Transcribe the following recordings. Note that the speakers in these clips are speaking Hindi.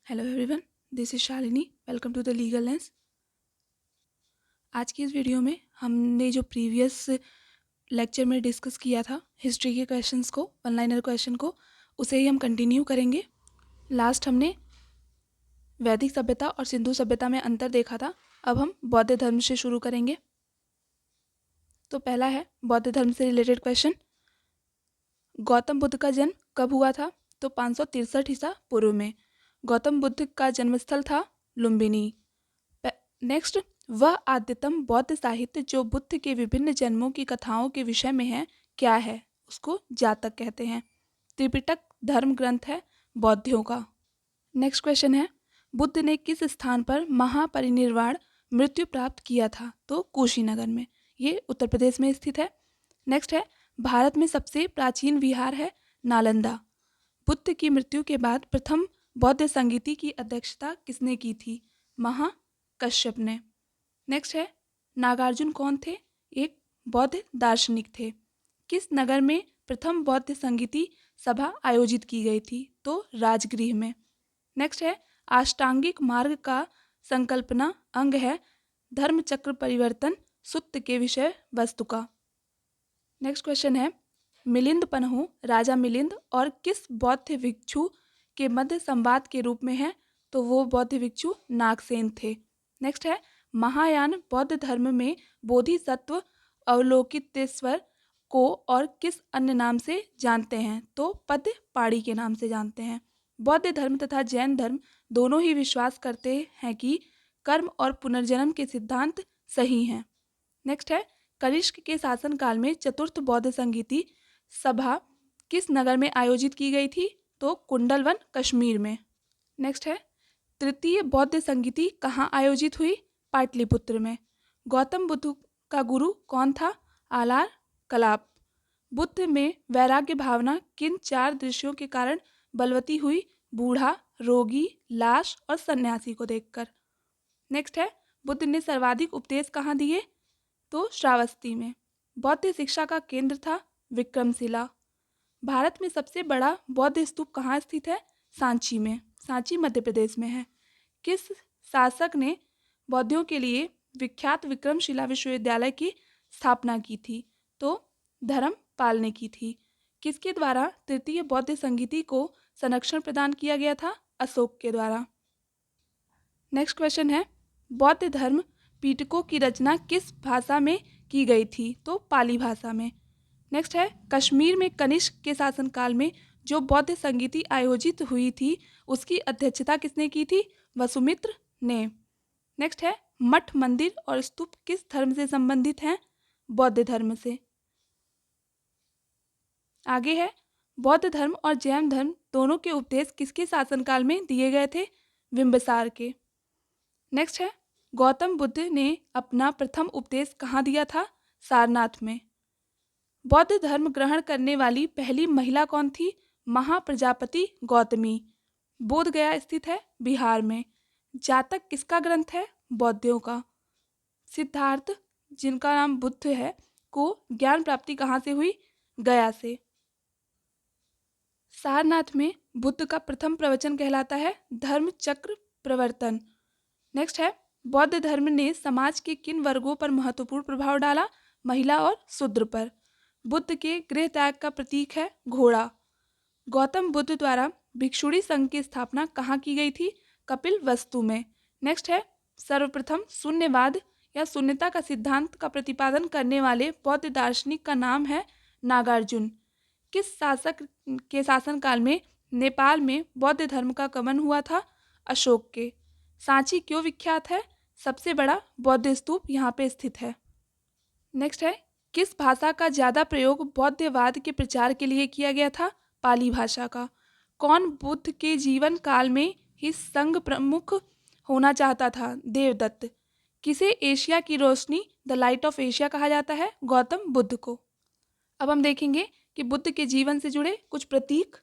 Hello everyone, this is Shalini. Welcome to the legal lens. आज की इस वीडियो में हमने जो प्रीवियस लेक्चर में डिस्कस किया था हिस्ट्री के क्वेश्चंस को, वन लाइनर क्वेश्चन को, उसे ही हम कंटिन्यू करेंगे। लास्ट हमने वैदिक सभ्यता और सिंधु सभ्यता में अंतर देखा था। अब हम बौद्ध धर्म से शुरू करेंगे। तो पहला है बौद्ध धर्म से रिलेटेड क्वेश्चन। गौतम बुद्ध का जन्म कब हुआ था? तो 563 ईसा पूर्व में। गौतम बुद्ध का जन्मस्थल था लुम्बिनी। नेक्स्ट, वह आद्यतम बौद्ध साहित्य जो बुद्ध के विभिन्न जन्मों की कथाओं के विषय में है क्या है? उसको जातक कहते हैं। त्रिपिटक धर्म ग्रंथ है बौद्धियों का। नेक्स्ट क्वेश्चन है, बुद्ध ने किस स्थान पर महापरिनिर्वाण मृत्यु प्राप्त किया था? तो कुशीनगर में। ये उत्तर प्रदेश में स्थित है। नेक्स्ट है, भारत में सबसे प्राचीन विहार है नालंदा। बुद्ध की मृत्यु के बाद प्रथम बौद्ध संगीति की अध्यक्षता किसने की थी? महाकश्यप ने। नेक्स्ट है, नागार्जुन कौन थे? एक बौद्ध दार्शनिक थे। किस नगर में प्रथम बौद्ध संगीति सभा आयोजित की गई थी? तो राजगृह में। नेक्स्ट है, अष्टांगिक मार्ग का संकल्पना अंग है धर्म चक्र परिवर्तन सुत्त के विषय वस्तु का। नेक्स्ट क्वेश्चन है, मिलिंद पन्हु राजा मिलिंद और किस बौद्ध भिक्षु के मध्य संवाद के रूप में है? तो वो बौद्ध भिक्षु नागसेन थे। नेक्स्ट है, महायान बौद्ध धर्म में बोधिसत्व अवलोकितेश्वर को और किस अन्य नाम से जानते हैं? तो पद पाड़ी के नाम से जानते हैं। बौद्ध धर्म तथा जैन धर्म दोनों ही विश्वास करते हैं कि कर्म और पुनर्जन्म के सिद्धांत सही हैं। नेक्स्ट है, कनिष्क के शासनकाल में चतुर्थ बौद्ध संगीति सभा किस नगर में आयोजित की गई थी? तो कुंडलवन कश्मीर में। नेक्स्ट है, तृतीय बौद्ध संगीति कहाँ आयोजित हुई? पाटलिपुत्र में। गौतम बुद्ध का गुरु कौन था? आलार कलाप। बुद्ध में वैराग्य भावना किन 4 दृश्यों के कारण बलवती हुई? बूढ़ा, रोगी, लाश और सन्यासी को देखकर। नेक्स्ट है, बुद्ध ने सर्वाधिक उपदेश कहाँ दिए? तो श्रावस्ती में। बौद्ध शिक्षा का केंद्र था विक्रमशिला। भारत में सबसे बड़ा बौद्ध स्तूप कहाँ स्थित है? सांची में। सांची मध्य प्रदेश में है। किस शासक ने बौद्धों के लिए विख्यात विक्रमशिला विश्वविद्यालय की स्थापना की थी? तो धर्मपाल ने की थी। किसके द्वारा तृतीय बौद्ध संगीति को संरक्षण प्रदान किया गया था? अशोक के द्वारा। नेक्स्ट क्वेश्चन है, बौद्ध धर्म पीटकों की रचना किस भाषा में की गई थी? तो पाली भाषा में। नेक्स्ट है, कश्मीर में कनिष्क के शासनकाल में जो बौद्ध संगीति आयोजित हुई थी उसकी अध्यक्षता किसने की थी? वसुमित्र ने। नेक्स्ट है, मठ मंदिर और स्तूप किस धर्म से संबंधित हैं? बौद्ध धर्म से। आगे है, बौद्ध धर्म और जैन धर्म दोनों के उपदेश किसके शासनकाल में दिए गए थे? बिंबिसार के। नेक्स्ट है, गौतम बुद्ध ने अपना प्रथम उपदेश कहाँ दिया था? सारनाथ में। बौद्ध धर्म ग्रहण करने वाली पहली महिला कौन थी? महाप्रजापति गौतमी। बोध गया स्थित है बिहार में। जातक किसका ग्रंथ है? बौद्धों का। सिद्धार्थ, जिनका नाम बुद्ध है, को ज्ञान प्राप्ति कहाँ से हुई? गया से। सारनाथ में बुद्ध का प्रथम प्रवचन कहलाता है धर्म चक्र प्रवर्तन। नेक्स्ट है, बौद्ध धर्म ने समाज के किन वर्गों पर महत्वपूर्ण प्रभाव डाला? महिला और शूद्र पर। बुद्ध के गृह त्याग का प्रतीक है घोड़ा। गौतम बुद्ध द्वारा भिक्षुणी संघ की स्थापना कहाँ की गई थी? कपिल वस्तु में। नेक्स्ट है, सर्वप्रथम शून्यवाद या शून्यता का सिद्धांत का प्रतिपादन करने वाले बौद्ध दार्शनिक का नाम है नागार्जुन। किस शासक के शासनकाल में नेपाल में बौद्ध धर्म का गमन हुआ था? अशोक के। सांची क्यों विख्यात है? सबसे बड़ा बौद्ध स्तूप यहाँ पे स्थित है। नेक्स्ट है, किस भाषा का ज़्यादा प्रयोग बौद्धवाद के प्रचार के लिए किया गया था? पाली भाषा का। कौन बुद्ध के जीवन काल में ही संघ प्रमुख होना चाहता था? देवदत्त। किसे एशिया की रोशनी द लाइट ऑफ एशिया कहा जाता है? गौतम बुद्ध को। अब हम देखेंगे कि बुद्ध के जीवन से जुड़े कुछ प्रतीक।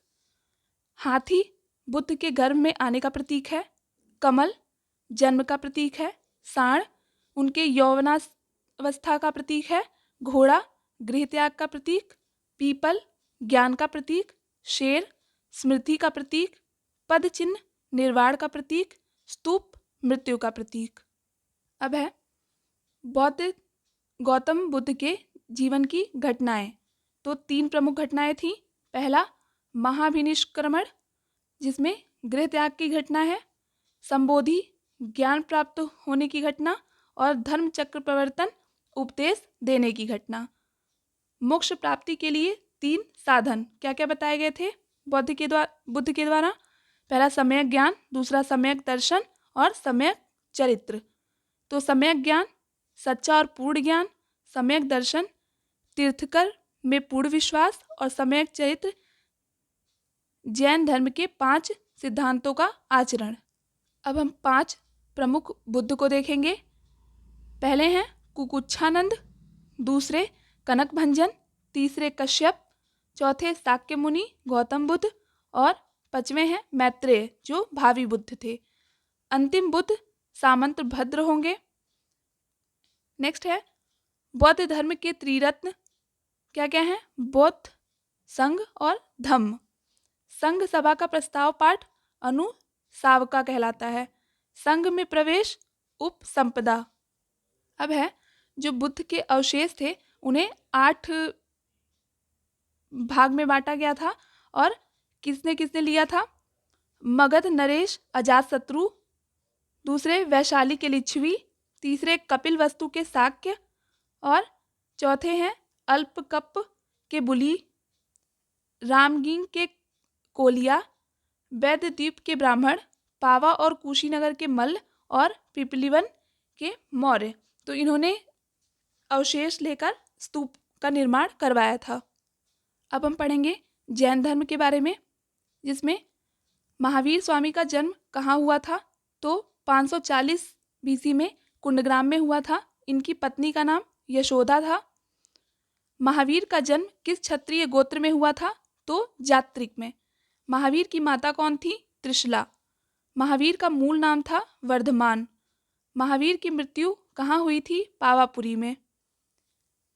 हाथी बुद्ध के गर्भ में आने का प्रतीक है। कमल जन्म का प्रतीक है। सांड उनके यौवनावस्था का प्रतीक है। घोड़ा गृह त्याग का प्रतीक। पीपल ज्ञान का प्रतीक। शेर स्मृति का प्रतीक। पद चिन्ह निर्वाण का प्रतीक, स्तूप मृत्यु का प्रतीक। अब है बौद्ध गौतम बुद्ध के जीवन की घटनाएं। तो 3 प्रमुख घटनाएं थी। पहला महाभिनिष्क्रमण, जिसमें गृह त्याग की घटना है, संबोधि ज्ञान प्राप्त होने की घटना, और धर्म चक्र प्रवर्तन उपदेश देने की घटना। मोक्ष प्राप्ति के लिए 3 साधन क्या क्या बताए गए थे बुद्ध के द्वारा? पहला सम्यक ज्ञान, दूसरा सम्यक दर्शन और सम्यक चरित्र। तो सम्यक ज्ञान सच्चा और पूर्ण ज्ञान, सम्यक दर्शन तीर्थकर में पूर्ण विश्वास, और सम्यक चरित्र जैन धर्म के 5 सिद्धांतों का आचरण। अब हम 5 प्रमुख बुद्ध को देखेंगे। पहले हैं कुकुच्छानंद, दूसरे कनक भंजन, तीसरे कश्यप, चौथे शाक्य मुनि गौतम बुद्ध, और 5वें हैं मैत्रेय जो भावी बुद्ध थे। अंतिम बुद्ध सामंत भद्र होंगे। नेक्स्ट है बौद्ध धर्म के त्रिरत्न क्या क्या हैं? बौद्ध, संघ और धम्म। संघ सभा का प्रस्ताव पाठ अनुसावका कहलाता है। संघ में प्रवेश उपसंपदा। अब है जो बुद्ध के अवशेष थे उन्हें 8 भाग में बांटा गया था, और किसने किसने लिया था? मगध नरेश अजातशत्रु, दूसरे वैशाली के लिच्छवी, तीसरे कपिल वस्तु के शाक्य, और चौथे हैं अल्पकप के बुली, रामगिंग के कोलिया, वैद्यद्वीप के ब्राह्मण, पावा और कुशीनगर के मल्ल, और पिपलिवन के मौर्य। तो इन्होंने अवशेष लेकर स्तूप का निर्माण करवाया था। अब हम पढ़ेंगे जैन धर्म के बारे में, जिसमें महावीर स्वामी का जन्म कहाँ हुआ था? तो 540 बीसी में कुंडग्राम में हुआ था। इनकी पत्नी का नाम यशोदा था। महावीर का जन्म किस क्षत्रिय गोत्र में हुआ था? तो जात्रिक में। महावीर की माता कौन थी? त्रिशला। महावीर का मूल नाम था वर्धमान। महावीर की मृत्यु कहाँ हुई थी? पावापुरी में।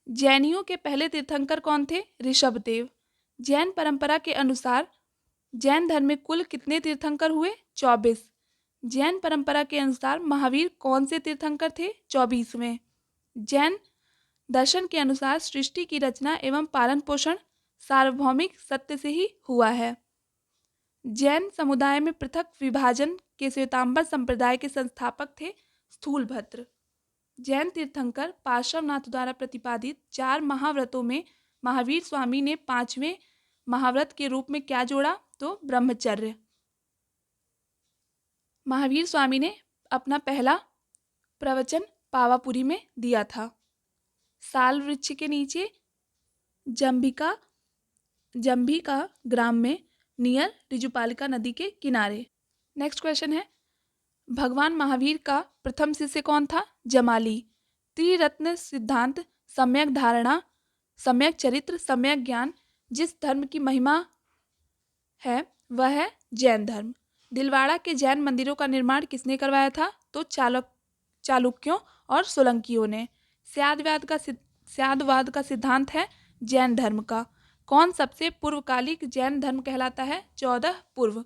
जैनियों के पहले तीर्थंकर कौन थे? ऋषभदेव। जैन परंपरा के अनुसार जैन धर्म में कुल कितने तीर्थंकर हुए? 24। जैन परंपरा के अनुसार महावीर कौन से तीर्थंकर थे? 24वें। जैन दर्शन के अनुसार सृष्टि की रचना एवं पालन पोषण सार्वभौमिक सत्य से ही हुआ है। जैन समुदाय में पृथक विभाजन के श्वेतांबर संप्रदाय के संस्थापक थे स्थूलभद्र। जैन तीर्थंकर पार्श्वनाथ द्वारा प्रतिपादित 4 महाव्रतों में महावीर स्वामी ने 5वें महाव्रत के रूप में क्या जोड़ा? तो ब्रह्मचर्य। महावीर स्वामी ने अपना पहला प्रवचन पावापुरी में दिया था। साल वृक्ष के नीचे जंभिका ग्राम में नियर ऋजुपालिका नदी के किनारे। नेक्स्ट क्वेश्चन है भगवान महावीर का प्रथम शिष्य कौन था? जमाली। त्रिरत्न सिद्धांत, सम्यक धारणा, सम्यक चरित्र, सम्यक ज्ञान जिस धर्म की महिमा है वह है जैन धर्म। दिलवाड़ा के जैन मंदिरों का निर्माण किसने करवाया था? तो चालुक्यों और सोलंकियों ने। स्यादवाद का सिद्धांत है जैन धर्म का। कौन सबसे पूर्वकालिक जैन धर्म कहलाता है? 14 पूर्व।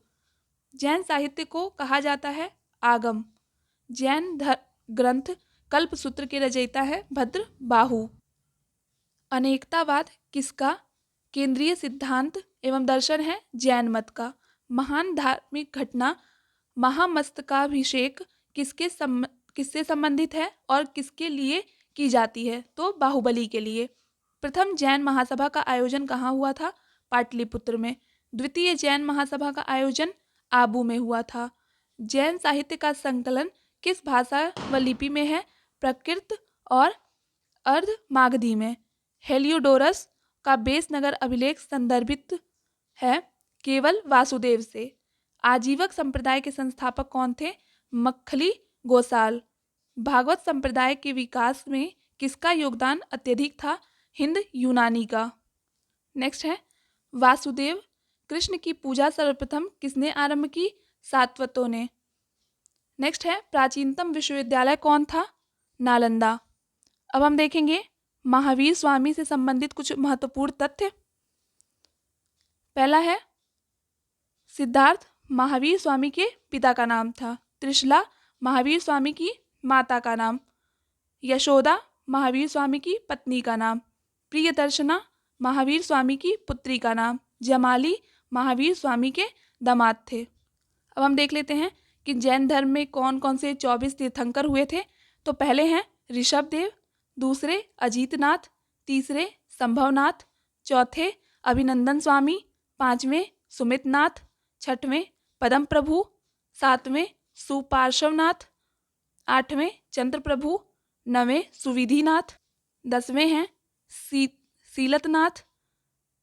जैन साहित्य को कहा जाता है आगम। जैन ग्रंथ कल्पसूत्र के रचयिता है भद्र बाहु। अनेकतावाद किसका केंद्रीय सिद्धांत एवं दर्शन है? जैन मत का। महान धार्मिक घटना महामस्तकाभिषेक किससे संबंधित है और किसके लिए की जाती है? तो बाहुबली के लिए। प्रथम जैन महासभा का आयोजन कहाँ हुआ था? पाटलिपुत्र में। द्वितीय जैन महासभा का आयोजन आबू में हुआ था। जैन साहित्य का संकलन किस भाषा व लिपि में है? प्राकृत और अर्ध मागधी में। हेलियोडोरस का बेसनगर अभिलेख संदर्भित है केवल वासुदेव से। आजीवक संप्रदाय के संस्थापक कौन थे? मक्खली गोसाल। भागवत संप्रदाय के विकास में किसका योगदान अत्यधिक था? हिंद यूनानी का। नेक्स्ट है वासुदेव कृष्ण की पूजा सर्वप्रथम किसने आरंभ की? सातवतों ने। नेक्स्ट है प्राचीनतम विश्वविद्यालय कौन था? नालंदा। अब हम देखेंगे महावीर स्वामी से संबंधित कुछ महत्वपूर्ण तथ्य। पहला है सिद्धार्थ महावीर स्वामी के पिता का नाम था। त्रिशला महावीर स्वामी की माता का नाम। यशोदा महावीर स्वामी की पत्नी का नाम। प्रियदर्शना महावीर स्वामी की पुत्री का नाम। जमाली महावीर स्वामी के दामाद थे। अब हम देख लेते हैं कि जैन धर्म में कौन कौन से 24 तीर्थंकर हुए थे। तो पहले हैं ऋषभदेव, दूसरे अजीतनाथ, तीसरे संभवनाथ, चौथे अभिनंदन स्वामी, पांचवें सुमितनाथ, छठवें पदम प्रभु, सातवें सुपार्श्वनाथ, आठवें चंद्र प्रभु, नवें सुविधिनाथ, 10वें हैं सीलतनाथ,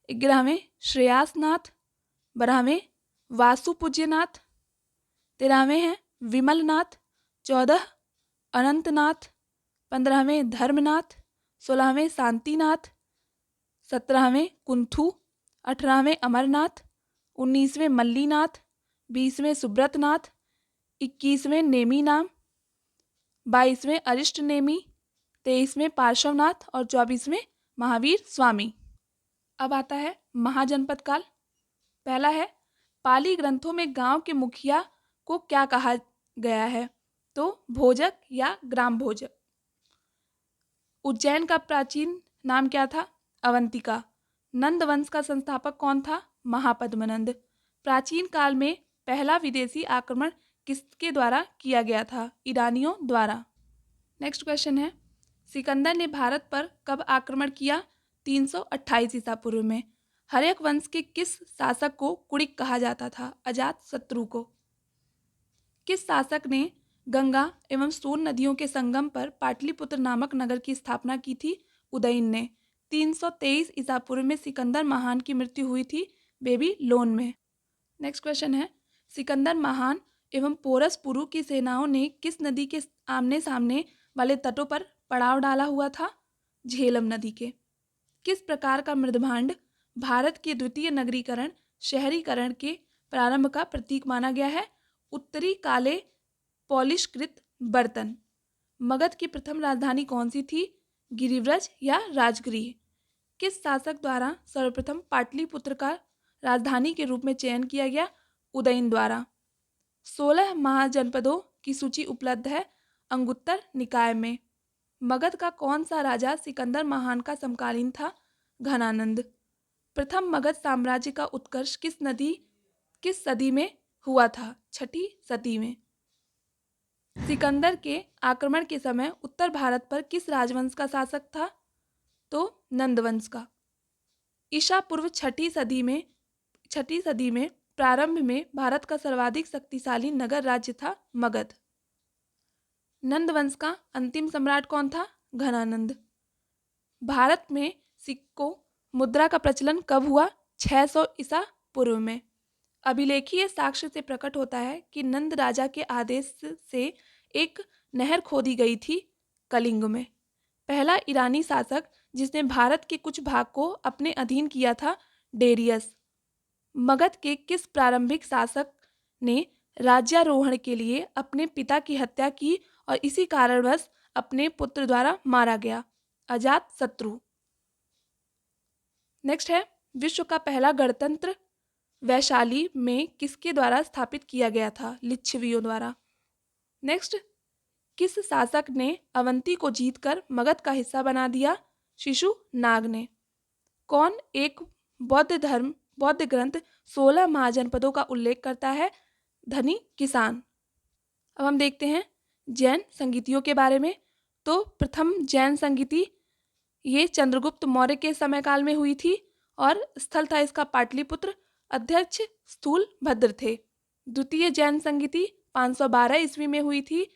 11वें श्रेयासनाथ, 12वें वासुपूज्यनाथ, 13वें हैं विमलनाथ, 14 अनंतनाथ, 15वें धर्मनाथ, 16वें शांतिनाथ, 17वें कुंथु, 18वें अमरनाथ, 19वें मल्लीनाथ, 20वें सुब्रतनाथ, 21वें नेमीनाम, 22वें अरिष्ट नेमी, 23वें पार्श्वनाथ और 24वें महावीर स्वामी। अब आता है महाजनपद काल। पहला है पाली ग्रंथों में गांव के मुखिया को क्या कहा गया है। तो भोजक या ग्राम भोजक। उज्जैन का प्राचीन नाम क्या था। अवंतिका। नंद वंश का संस्थापक कौन था। महापद्मनंद। प्राचीन काल में पहला विदेशी आक्रमण किसके द्वारा किया गया था। ईरानियों द्वारा। नेक्स्ट क्वेश्चन है सिकंदर ने भारत पर कब आक्रमण किया। 328 ईसा पूर्व में। हर्यक वंश के किस शासक को कुड़िक कहा जाता था। अजात शत्रु को। किस शासक ने गंगा एवं सोन नदियों के संगम पर पाटलिपुत्र नामक नगर की स्थापना की थी। उदयन ने। 323 ईसा पूर्व में सिकंदर महान की मृत्यु हुई थी बेबीलोन में। नेक्स्ट क्वेश्चन है सिकंदर महान एवं पोरस पुरु की सेनाओं ने किस नदी के आमने सामने वाले तटों पर पड़ाव डाला हुआ था। झेलम नदी के। किस प्रकार का मृदभांड भारत के द्वितीय नगरीकरण शहरीकरण के प्रारंभ का प्रतीक माना गया है। उत्तरी काले पॉलिशकृत बर्तन। मगध की प्रथम राजधानी कौन सी थी। गिरिव्रज या राजगृह। किस शासक द्वारा सर्वप्रथम पाटलिपुत्र का राजधानी के रूप में चयन किया गया। उदयन द्वारा। 16 महाजनपदों की सूची उपलब्ध है अंगुत्तर निकाय में। मगध का कौन सा राजा सिकंदर महान का समकालीन था। घनानंद। प्रथम मगध साम्राज्य का उत्कर्ष किस सदी में हुआ था। 6ठी सदी में। सिकंदर के आक्रमण के समय उत्तर भारत पर किस राजवंश का शासक था। तो नंदवंश का। ईसा पूर्व 6ठी सदी में प्रारंभ में भारत का सर्वाधिक शक्तिशाली नगर राज्य था मगध। नंदवंश का अंतिम सम्राट कौन था। घनानंद। भारत में सिक्कों मुद्रा का प्रचलन कब हुआ। 600 ईसा पूर्व में। अभिलेखीय साक्ष्य से प्रकट होता है कि नंद राजा के आदेश से एक नहर खोदी गई थी कलिंग में। पहला ईरानी शासक जिसने भारत के कुछ भाग को अपने अधीन किया था डेरियस। मगध के किस प्रारंभिक शासक ने राज्यारोहण के लिए अपने पिता की हत्या की और इसी कारणवश अपने पुत्र द्वारा मारा गया। अजात शत्रु। नेक्स्ट है विश्व का पहला गणतंत्र वैशाली में किसके द्वारा स्थापित किया गया था। लिच्छवियों द्वारा। नेक्स्ट किस शासक ने अवंती को जीतकर मगध का हिस्सा बना दिया। शिशुनाग ने। कौन एक बौद्ध ग्रंथ 16 महाजनपदों का उल्लेख करता है। धनी किसान। अब हम देखते हैं जैन संगीतियों के बारे में। तो प्रथम जैन संगीति ये चंद्रगुप्त मौर्य के समयकाल में हुई थी और स्थल था इसका पाटलिपुत्र। अध्यक्ष स्थूल भद्र थे। द्वितीय जैन संगीति 512 ईस्वी में हुई थी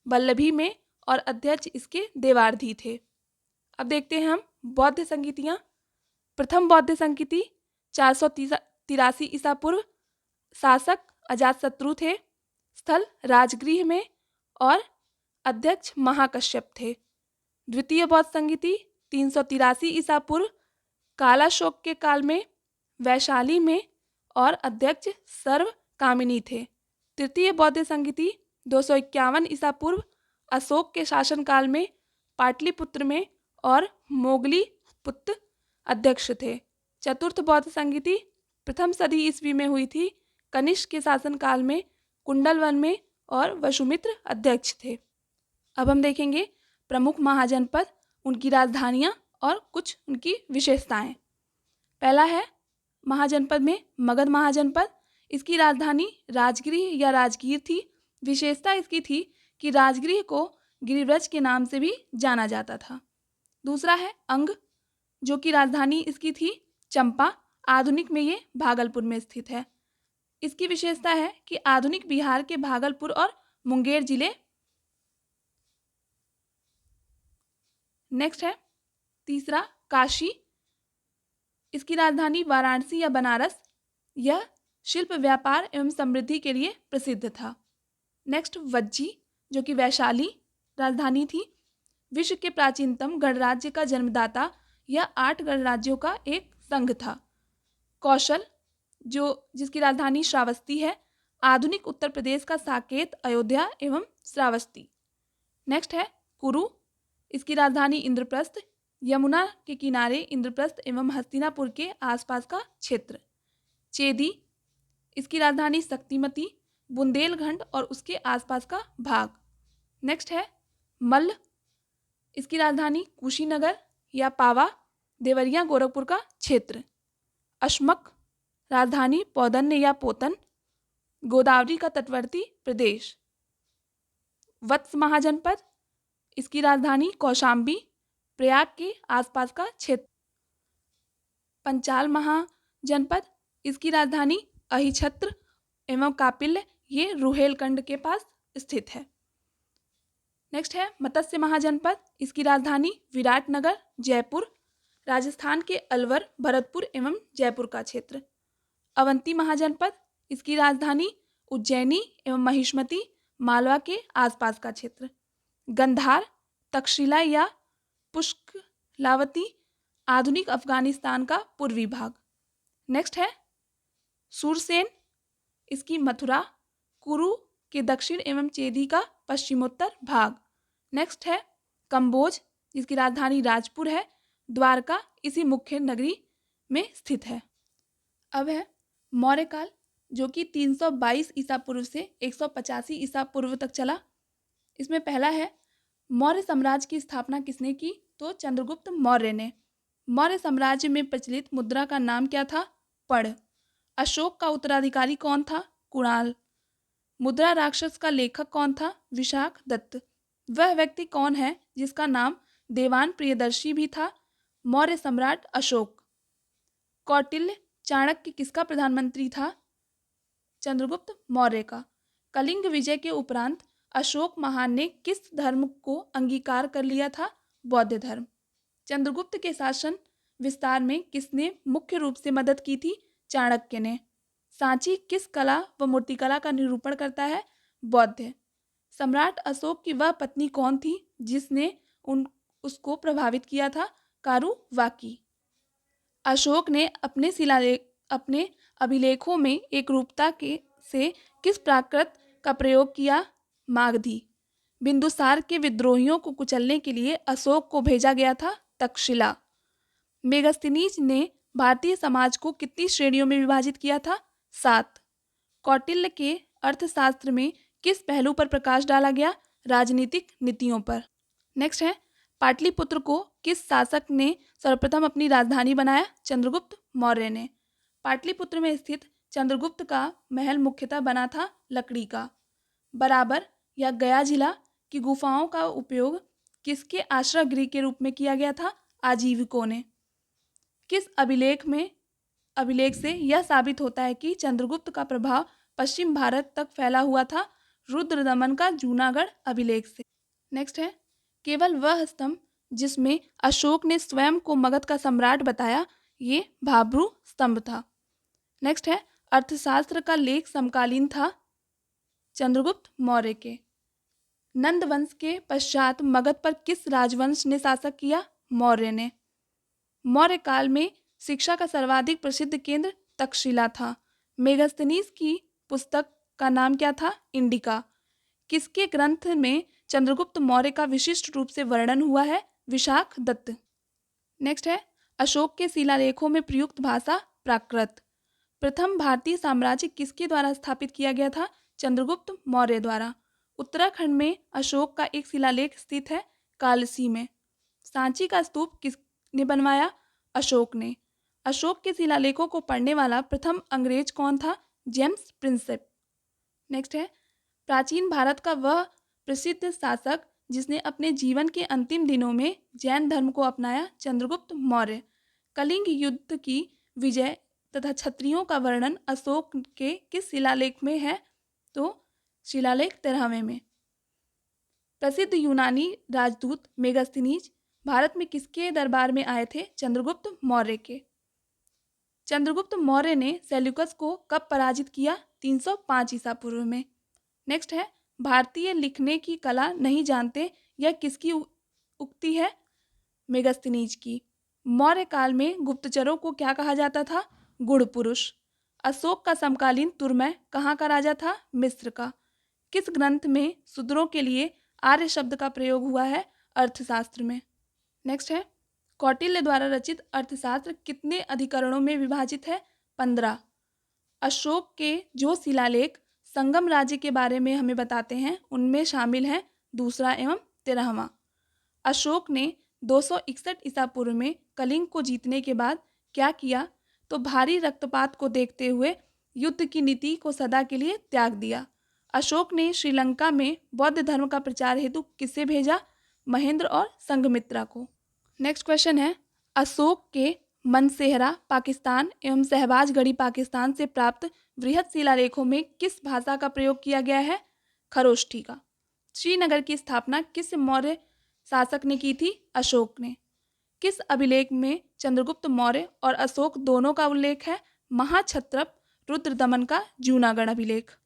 वल्लभी में और अध्यक्ष इसके देवार्धी थे। अब देखते हैं हम बौद्ध संगीतियाँ। प्रथम बौद्ध संगीति 483 ईसा पूर्व। शासक अजातशत्रु थे। स्थल राजगृह में और अध्यक्ष महाकश्यप थे। द्वितीय बौद्ध संगीति 383 ईसा पूर्व। कालाशोक के काल में वैशाली में और अध्यक्ष सर्व कामिनी थे। तृतीय बौद्ध संगीति 251 ईसा पूर्व। अशोक के शासनकाल में पाटलिपुत्र में और मोगली पुत्र अध्यक्ष थे। चतुर्थ बौद्ध संगीति प्रथम सदी ईस्वी में हुई थी कनिष्क के शासनकाल में कुंडलवन में और वसुमित्र अध्यक्ष थे। अब हम देखेंगे प्रमुख महाजनपद, उनकी राजधानियाँ और कुछ उनकी विशेषताएं। पहला है महाजनपद में मगध महाजनपद। इसकी राजधानी राजगृह या राजगीर थी। विशेषता इसकी थी कि राजगृह को गिरिव्रज के नाम से भी जाना जाता था। दूसरा है अंग, जो कि राजधानी इसकी थी चंपा। आधुनिक में ये भागलपुर में स्थित है। इसकी विशेषता है कि आधुनिक बिहार के भागलपुर और मुंगेर जिले। नेक्स्ट है तीसरा काशी। इसकी राजधानी वाराणसी या बनारस। यह शिल्प, व्यापार एवं समृद्धि के लिए प्रसिद्ध था। नेक्स्ट वज्जी, जो कि वैशाली राजधानी थी। विश्व के प्राचीनतम गणराज्य का जन्मदाता। यह 8 गणराज्यों का एक संघ था। कौशल, जिसकी राजधानी श्रावस्ती है। आधुनिक उत्तर प्रदेश का साकेत, अयोध्या एवं श्रावस्ती। नेक्स्ट है कुरु। इसकी राजधानी इंद्रप्रस्थ। यमुना के किनारे इंद्रप्रस्थ एवं हस्तिनापुर के आसपास का क्षेत्र। चेदी, इसकी राजधानी शक्तिमती, बुंदेलखंड और उसके आसपास का भाग। नेक्स्ट है मल्ल। इसकी राजधानी कुशीनगर या पावा, देवरिया, गोरखपुर का क्षेत्र। अश्मक, राजधानी पौधन्य या पोतन, गोदावरी का तटवर्ती प्रदेश। वत्स महाजनपद, इसकी राजधानी कौशाम्बी, प्रयाग के आसपास का क्षेत्र। पंचाल महाजनपद, इसकी राजधानी अहिछत्र एवं कापिल्य, ये रुहेलखंड के पास स्थित है। नेक्स्ट है मत्स्य महाजनपद। इसकी राजधानी विराटनगर, जयपुर, राजस्थान के अलवर, भरतपुर एवं जयपुर का क्षेत्र। अवंती महाजनपद, इसकी राजधानी उज्जैनी एवं महिष्मती, मालवा के आसपास का क्षेत्र। गंधार, तक्षशिला या पुष्कलावती, आधुनिक अफगानिस्तान का पूर्वी भाग। नेक्स्ट है सूरसेन। इसकी मथुरा, कुरु के दक्षिण एवं चेदी का पश्चिमोत्तर भाग। नेक्स्ट है कंबोज, जिसकी राजधानी राजपुर है। द्वारका इसी मुख्य नगरी में स्थित है। अब है मौर्य काल, जो कि 322 ईसा पूर्व से 185 ईसा पूर्व तक चला। इसमें पहला है मौर्य साम्राज्य की स्थापना किसने की? तो चंद्रगुप्त मौर्य ने। मौर्य साम्राज्य में प्रचलित मुद्रा का नाम क्या था? पड़। अशोक का उत्तराधिकारी कौन था? कुणाल। मुद्रा राक्षस का लेखक कौन था? विशाख दत्त। वह व्यक्ति कौन है जिसका नाम देवान प्रियदर्शी भी था? मौर्य सम्राट अशोक। कौटिल्य चाणक्य किसका प्रधानमंत्री था? चंद्रगुप्त मौर्य का। कलिंग विजय के उपरांत अशोक महान ने किस धर्म को अंगीकार कर लिया था? बौद्ध धर्म। चंद्रगुप्त के शासन विस्तार में किसने मुख्य रूप से मदद की थी? चाणक्य ने। सांची किस कला व मूर्तिकला का निरूपण करता है? बौद्ध। सम्राट अशोक की वह पत्नी कौन थी जिसने उसको प्रभावित किया था? कारुवाकी। अशोक ने अपने अभिलेखों में एक रूपता से किस प्राकृत का प्रयोग किया? मागधी। बिंदुसार के विद्रोहियों को कुचलने के लिए अशोक को भेजा गया था तक्षशिला। मेगस्थनीज ने भारतीय समाज को कितनी श्रेणियों में विभाजित किया था? 7। कौटिल्य के अर्थशास्त्र में किस पहलू पर प्रकाश डाला गया? राजनीतिक नीतियों पर। नेक्स्ट है पाटलिपुत्र को किस शासक ने सर्वप्रथम अपनी राजधानी बनाया? चंद्रगुप्त मौर्य ने। पाटलिपुत्र में स्थित चंद्रगुप्त का महल मुख्यतः बना था लकड़ी का। बराबर या गया जिला की गुफाओं का उपयोग किसके आश्रय गृह के रूप में किया गया था? आजीविकों ने। किस अभिलेख से यह साबित होता है कि चंद्रगुप्त का प्रभाव पश्चिम भारत तक फैला हुआ था? रुद्रदमन का जूनागढ़ अभिलेख से। नेक्स्ट है केवल वह स्तंभ जिसमें अशोक ने स्वयं को मगध का सम्राट बताया, ये भाब्रू स्तंभ था। नेक्स्ट है अर्थशास्त्र का लेख समकालीन था चंद्रगुप्त मौर्य के। नंद वंश के पश्चात मगध पर किस राजवंश ने शासन किया? मौर्य ने। मौर्य काल में शिक्षा का सर्वाधिक प्रसिद्ध केंद्र तक्षशिला था। मेगस्थनीज की पुस्तक का नाम क्या था? इंडिका। किसके ग्रंथ में चंद्रगुप्त मौर्य का विशिष्ट रूप से वर्णन हुआ है? विशाख दत्त। नेक्स्ट है अशोक के शिलालेखों में प्रयुक्त भाषा प्राकृत। प्रथम भारतीय साम्राज्य किसके द्वारा स्थापित किया गया था? चंद्रगुप्त मौर्य द्वारा। उत्तराखंड में अशोक का एक शिलालेख स्थित है, कालसी में। सांची का स्तूप किसने बनवाया? अशोक ने। अशोक के शिलालेखों को पढ़ने वाला प्रथम अंग्रेज कौन था? James Prinsep. नेक्स्ट है, प्राचीन भारत का वह प्रसिद्ध शासक जिसने अपने जीवन के अंतिम दिनों में जैन धर्म को अपनाया? चंद्रगुप्त मौर्य। कलिंग युद्ध की विजय तथा क्षत्रियों का वर्णन अशोक के किस शिलालेख में है? तो शिलालेख 13वें में। प्रसिद्ध यूनानी राजदूत मेगास्थनीज भारत में किसके दरबार में आए थे? चंद्रगुप्त मौर्य के। चंद्रगुप्त मौर्य ने सेल्यूकस को कब पराजित किया? 305 ईसा पूर्व में। नेक्स्ट है, भारतीय लिखने की कला नहीं जानते, यह किसकी उक्ति है? मेगास्थनीज की। मौर्य काल में गुप्तचरों को क्या कहा जाता था? गुड़ पुरुष। अशोक का समकालीन तुर्मै कहाँ का राजा था? मिस्र का। किस ग्रंथ में शूद्रों के लिए आर्य शब्द का प्रयोग हुआ है? अर्थशास्त्र में। नेक्स्ट है, कौटिल्य द्वारा रचित अर्थशास्त्र कितने अधिकरणों में विभाजित है? 15। अशोक के जो शिलालेख संगम राज्य के बारे में हमें बताते हैं उनमें शामिल हैं दूसरा एवं 13वां। अशोक ने 261 ईसा पूर्व में कलिंग को जीतने के बाद क्या किया? तो भारी रक्तपात को देखते हुए युद्ध की नीति को सदा के लिए त्याग दिया। अशोक ने श्रीलंका में बौद्ध धर्म का प्रचार हेतु किसे भेजा? महेंद्र और संघमित्रा को। नेक्स्ट क्वेश्चन है, अशोक के मनसेहरा पाकिस्तान एवं शहबाजगढ़ी पाकिस्तान से प्राप्त वृहद शिलालेखों में किस भाषा का प्रयोग किया गया है? खरोष्ठी का। श्रीनगर की स्थापना किस मौर्य शासक ने की थी? अशोक ने। किस अभिलेख में चंद्रगुप्त मौर्य और अशोक दोनों का उल्लेख है? महाक्षत्रप रुद्रदमन का जूनागढ़ अभिलेख।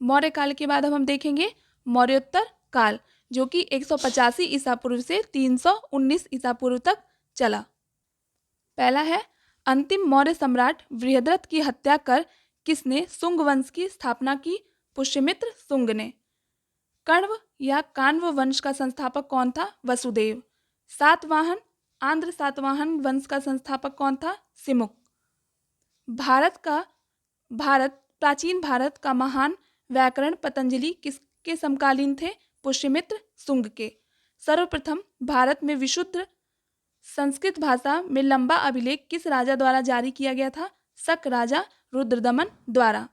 मौर्य काल के बाद हम देखेंगे मौर्योत्तर काल, जो कि 185 ईसा पूर्व से 319 ईसा पूर्व तक चला। पहला है, अंतिम मौर्य सम्राट बृहद्रथ की हत्या कर किसने शुंग वंश की स्थापना की? पुष्यमित्र शुंग ने। कण्व या कान्व वंश का संस्थापक कौन था? वसुदेव। सातवाहन आंध्र सातवाहन वंश का संस्थापक कौन था? सिमुक। प्राचीन भारत का महान व्याकरण पतंजलि किसके समकालीन थे? पुष्यमित्र शुंग के। सर्वप्रथम भारत में विशुद्ध संस्कृत भाषा में लंबा अभिलेख किस राजा द्वारा जारी किया गया था? शक राजा रुद्रदमन द्वारा।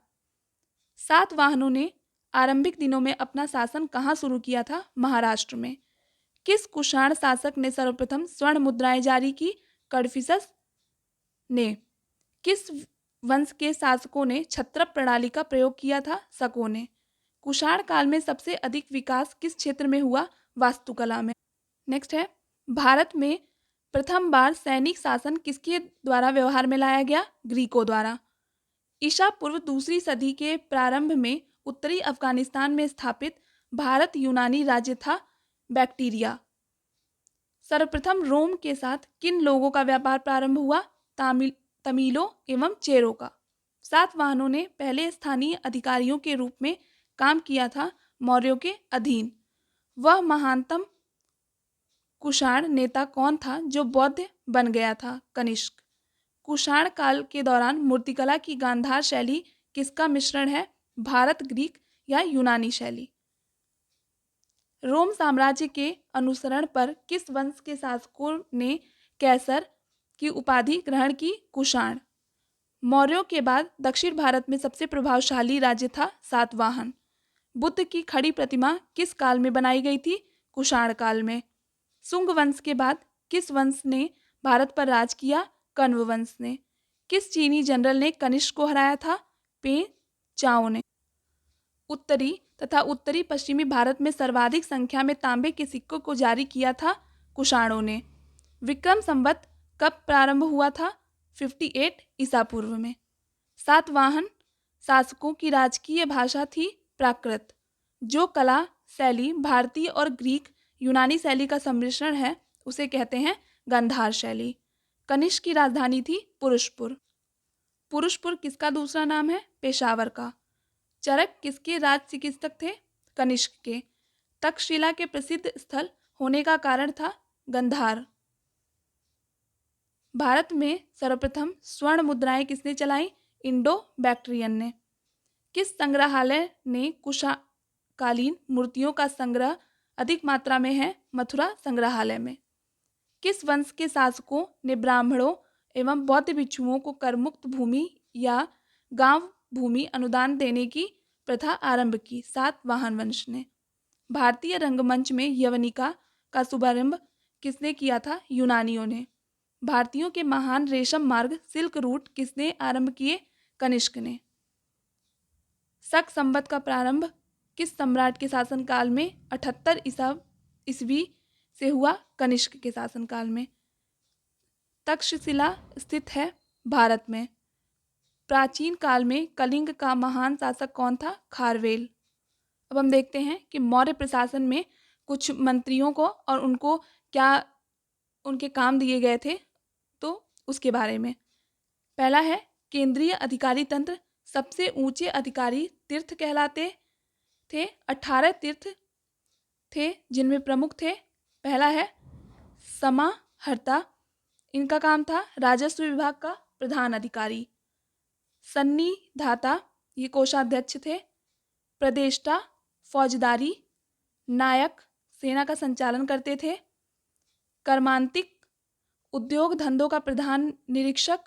सातवाहनों ने आरंभिक दिनों में अपना शासन कहाँ शुरू किया था? महाराष्ट्र में। किस कुषाण शासक ने सर्वप्रथम स्वर्ण मुद्राएं जारी की? कडफिसस ने। किस वंश के शासकों ने क्षत्रप प्रणाली का प्रयोग किया था? शकों ने। कुषाण काल में सबसे अधिक विकास किस क्षेत्र में हुआ? वास्तुकला में। नेक्स्ट है, भारत में प्रथम बार सैनिक शासन किसके द्वारा व्यवहार में लाया गया? ग्रीकों द्वारा। ईसा पूर्व दूसरी सदी के प्रारंभ में उत्तरी अफगानिस्तान में स्थापित भारत यूनानी राज्य था बैक्टीरिया। सर्वप्रथम रोम के साथ किन लोगों का व्यापार प्रारंभ हुआ? तमिलों एवं चेरों का। सातवाहनों ने पहले स्थानीय अधिकारियों के रूप में काम किया था मौर्यों के अधीन। वह महानतम कुषाण नेता कौन था जो बौद्ध बन गया था? कनिष्क। कुषाण काल के दौरान मूर्तिकला की गांधार शैली किसका मिश्रण है? भारत ग्रीक या यूनानी शैली। रोम साम्राज्य के अनुसरण पर किस वंश के शासकों ने कैसर की उपाधि ग्रहण की? कुषाण। मौर्यों के बाद दक्षिण भारत में सबसे प्रभावशाली राज्य था सातवाहन। बुद्ध की खड़ी प्रतिमा किस काल में बनाई गई थी? कुषाण काल में। शुंग वंश के बाद किस वंश ने भारत पर राज किया? कण्व वंश ने। किस चीनी जनरल ने कनिष्क को हराया था? पे चाओ ने। उत्तरी तथा उत्तरी पश्चिमी भारत में सर्वाधिक संख्या में तांबे के सिक्कों को जारी किया था कुषाणों ने। विक्रम संवत कब प्रारंभ हुआ था? 58 ईसा पूर्व में। सातवाहन शासकों की राजकीय भाषा थी प्राकृत। जो कला शैली भारतीय और ग्रीक यूनानी शैली का सम्मिश्रण है उसे कहते हैं गांधार शैली। कनिष्क की राजधानी थी पुरुषपुर। पुरुषपुर किसका दूसरा नाम है? पेशावर का। चरक किसके राज चिकित्सक थे? कनिष्क के। तक्षशिला के प्रसिद्ध स्थल होने का कारण था गंधार। भारत में सर्वप्रथम स्वर्ण मुद्राएं किसने चलाई? इंडो बैक्ट्रियन ने। किस संग्रहालय ने कुशाकालीन मूर्तियों का संग्रह अधिक मात्रा में है? मथुरा संग्रहालय में। किस वंश के शासकों ने ब्राह्मणों एवं बौद्ध भिक्षुओं को करमुक्त भूमि या गांव भूमि अनुदान देने की प्रथा आरंभ की? सातवाहन वंश ने। भारतीय रंगमंच में यवनिका का शुभारंभ किसने किया था? यूनानियों ने। भारतीयों के महान रेशम मार्ग सिल्क रूट किसने आरंभ किए? कनिष्क ने। शक संवत का प्रारंभ किस सम्राट के शासनकाल में? 78 ईस्वी से हुआ, कनिष्क के शासनकाल में। तक्षशिला स्थित है भारत में। प्राचीन काल में कलिंग का महान शासक कौन था? खारवेल। अब हम देखते हैं कि मौर्य प्रशासन में कुछ मंत्रियों को और उनको क्या उनके काम दिए गए थे, तो उसके बारे में। पहला है केंद्रीय अधिकारी तंत्र। सबसे ऊंचे अधिकारी तीर्थ कहलाते थे। 18 तीर्थ थे जिनमें प्रमुख थे। पहला है समाहर्ता, इनका काम था राजस्व विभाग का प्रधान अधिकारी। सन्निधाता, ये कोषाध्यक्ष थे। प्रदेष्टा, फौजदारी। नायक, सेना का संचालन करते थे। कर्मांतिक, उद्योग धंधों का प्रधान निरीक्षक।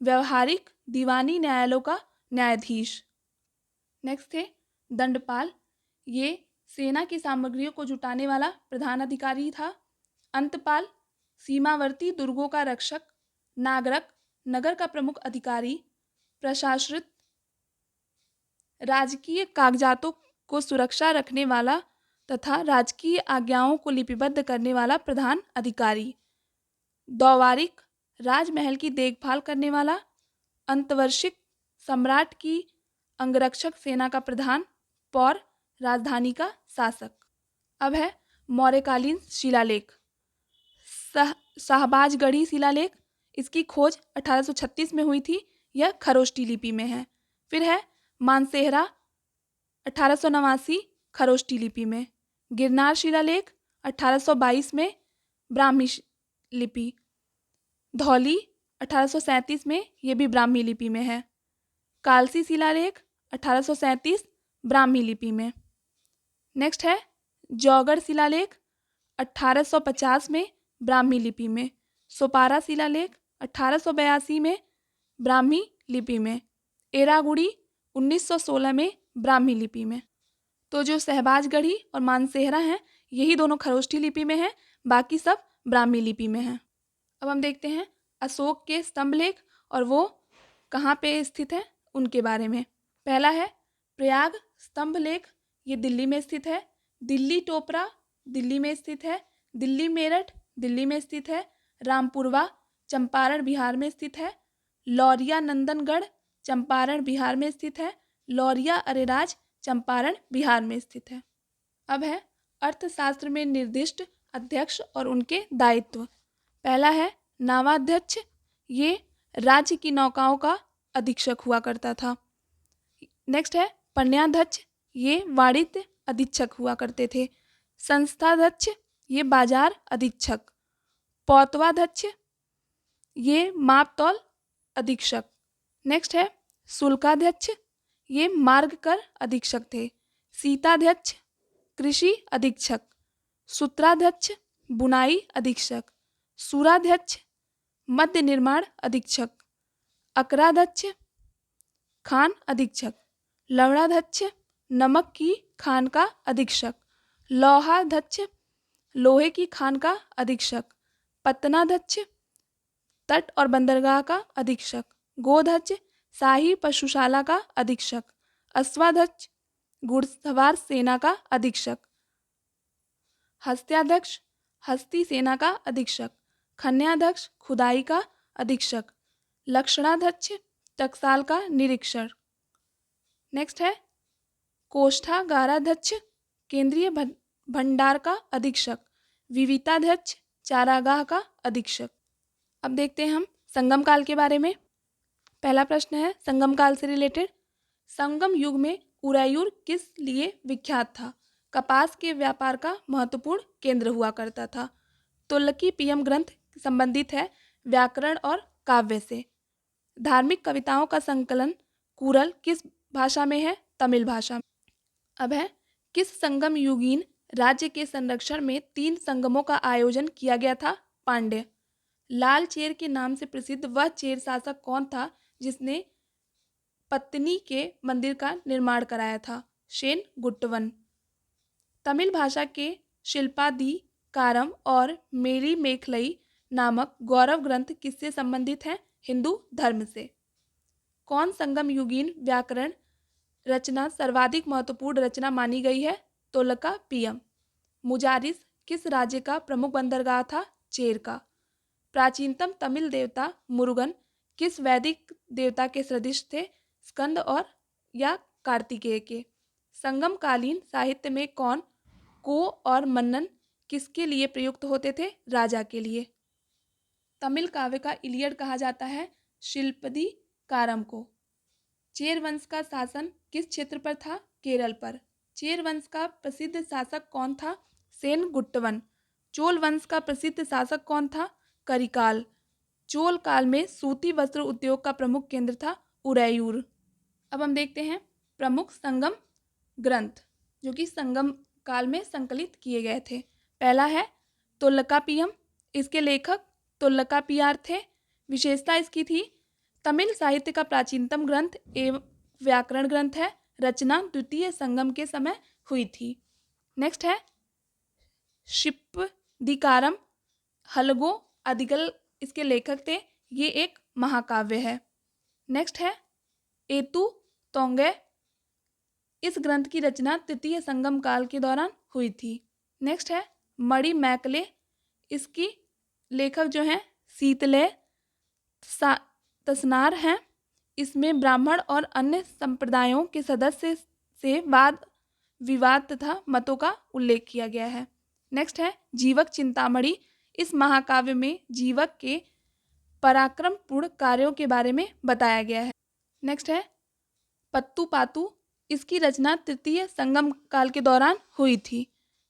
व्यवहारिक, दीवानी न्यायालयों का न्यायाधीश। नेक्स्ट थे दंडपाल, ये सेना की सामग्रियों को जुटाने वाला प्रधान अधिकारी था। अंतपाल, सीमावर्ती दुर्गों का रक्षक। नागरक, नगर का प्रमुख अधिकारी। प्रशासक, राजकीय कागजातों को सुरक्षा रखने वाला तथा राजकीय आज्ञाओं को लिपिबद्ध करने वाला प्रधान अधिकारी। दौवारिक, राजमहल की देखभाल करने वाला। अंतवर्षिक, सम्राट की अंगरक्षक सेना का प्रधान। पौर, राजधानी का शासक। अब है मौर्यकालीन शिलालेख। शाहबाजगढ़ी शिलालेख, इसकी खोज 1836 में हुई थी। यह खरोष्टी लिपि में है। फिर है मानसेहरा, 1889, खरोष्टी लिपि में। गिरनार शिलालेख 1822 में, ब्राह्मी लिपि। धौली 1837 में, यह भी ब्राह्मी लिपि में है। कालसी शिलालेख 1837, ब्राह्मी लिपि में। नेक्स्ट है जौगढ़ शिलालेख 1850 में, ब्राह्मी लिपि में। सोपारा शिलालेख 1882 में, ब्राह्मी लिपि में। एरागुड़ी 1916 में, ब्राह्मी लिपि में। तो जो शहबाजगढ़ी और मानसेहरा हैं, यही दोनों खरोष्टी लिपि में हैं, बाकी सब ब्राह्मी लिपि में हैं। अब हम देखते हैं अशोक के स्तंभ लेख और वो कहाँ पे स्थित है उनके बारे में। पहला है प्रयाग स्तंभ लेख, ये दिल्ली में स्थित है। दिल्ली टोपरा, दिल्ली में स्थित है। दिल्ली मेरठ, दिल्ली में स्थित है। रामपुरवा, चंपारण, बिहार में स्थित है। लौरिया नंदनगढ़, चंपारण, बिहार में स्थित है। लौरिया अरेराज, चंपारण, बिहार में स्थित है। अब है अर्थशास्त्र में निर्दिष्ट अध्यक्ष और उनके दायित्व। पहला है नावाध्यक्ष, ये राज्य की नौकाओं का अधीक्षक हुआ करता था। नेक्स्ट है पण्याध्यक्ष, ये वाणिज्य अधीक्षक हुआ करते थे। संस्थाध्यक्ष, ये बाजार अधीक्षक। पौतवाध्यक्ष, ये मापतौल अधीक्षक। नेक्स्ट है शुल्काध्यक्ष, ये मार्ग कर अधीक्षक थे। सीताध्यक्ष, कृषि अधीक्षक। सूत्राध्यक्ष, बुनाई अधीक्षक। सूराध्यक्ष, मध्य निर्माण अधीक्षक। अकराध्यक्ष, खान अधीक्षक। लवणाध्यक्ष, नमक की खान का अधीक्षक। लौहाध्यक्ष, लोहे की खान का अधीक्षक। पत्तनाध्यक्ष, तट और बंदरगाह का अधीक्षक। गोध्यक्ष, शाही पशुशाला का अधीक्षक। अश्वाध्यक्ष, घुड़सवार सेना का अधीक्षक। हस्त्याध्यक्ष, हस्ती सेना का अधीक्षक। खन्याध्यक्ष, खुदाई का अधीक्षक। लक्षणाध्यक्ष, टकसाल का निरीक्षण। नेक्स्ट है कोष्ठागाराध्यक्ष, केंद्रीय भंडार का अधीक्षक। विविताध्यक्ष, चारागाह का अधीक्षक। अब देखते हैं हम संगम काल के बारे में। पहला प्रश्न है संगम काल से रिलेटेड। संगम युग में उरायूर किस लिए विख्यात था? कपास के व्यापार का महत्वपूर्ण केंद्र हुआ करता था। तुल्लकी पीयम ग्रंथ संबंधित है व्याकरण और काव्य से। धार्मिक कविताओं का संकलन कूरल किस भाषा में है? तमिल भाषा में। अब है, किस संगम युगीन राज्य के संरक्षण में 3 संगमों का आयोजन किया गया था? पांड्य। लाल चेर के नाम से प्रसिद्ध वह चेर शासक कौन था जिसने पत्तनी के मंदिर का निर्माण कराया था? सेन गुट्टवन। तमिल भाषा के शिल्पाधिकारम और मेरी मेखलई नामक गौरव ग्रंथ किससे संबंधित हैं? हिंदू धर्म से। कौन संगम युगीन व्याकरण रचना सर्वाधिक महत्वपूर्ण रचना मानी गई है? तोलकाप्पियम। मुजारिस किस राज्य का प्रमुख बंदरगाह था? चेर का। प्राचीनतम तमिल देवता मुरुगन किस वैदिक देवता के सदृश थे? स्कंद और या कार्तिकेय के। संगमकालीन साहित्य में कौन, को और मन्नन किसके लिए प्रयुक्त होते थे? राजा के लिए। तमिल काव्य का इलियड कहा जाता है शिल्पाधिकारम को। चेर वंश का शासन किस क्षेत्र पर था? केरल पर। चेर वंश का प्रसिद्ध शासक कौन था? सेन गुट्टवन। चोल वंश का प्रसिद्ध शासक कौन था? करिकाल। चोल काल में सूती वस्त्र उद्योग का प्रमुख केंद्र था उरैयूर। अब हम देखते हैं प्रमुख संगम ग्रंथ जो कि संगम काल में संकलित किए गए थे। पहला है तोल्काप्पियम। इसके लेखक तोल्काप्पियार थे। विशेषता इसकी थी तमिल साहित्य का प्राचीनतम ग्रंथ एवं व्याकरण ग्रंथ है। रचना द्वितीय संगम के समय हुई थी। नेक्स्ट है शिप्पदिकारम। हलगो अधिगल इसके लेखक थे। ये एक महाकाव्य है। नेक्स्ट है एतु तोंगे। इस ग्रंथ की रचना तृतीय संगम काल के दौरान हुई थी। नेक्स्ट है मणि मैकले। इसकी लेखक जो हैं शीतले तसनार हैं। इसमें ब्राह्मण और अन्य संप्रदायों के सदस्य से वाद विवाद तथा मतों का उल्लेख किया गया है। नेक्स्ट है जीवक चिंतामणि। इस महाकाव्य में जीवक के पराक्रमपूर्ण कार्यों के बारे में बताया गया है। नेक्स्ट है पत्तू पातू। इसकी रचना तृतीय संगम काल के दौरान हुई थी।